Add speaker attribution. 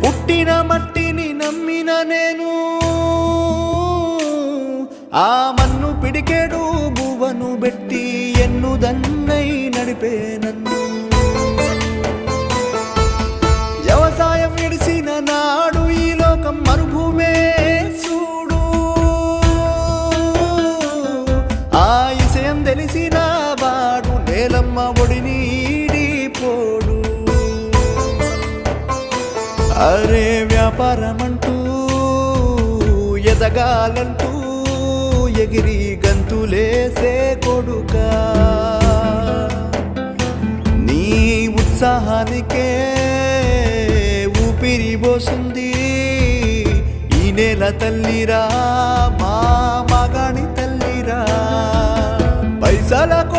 Speaker 1: పుట్టిన మట్టిని నమ్మిన నేను ఆ మన్ను పిడికేడు బువ్వను పెట్టి ఎన్నుదన్నై నడిపే నన్ను వ్యవసాయం విడిసిన నాడు ఈ లోకం మరుభూమే చూడు ఆ విషయం తెలిసిన వాడు నేలమ్మ ఒడిని పోడు అరే వ్యాపారమంటూ ఎదగాలంటూ ఎగిరి గంతులేసే కొడుకా నీ ఉత్సాహానికే ఊపిరి పోసింది ఈ నేల తల్లిరా మా మగాని తల్లిరా పైసలకు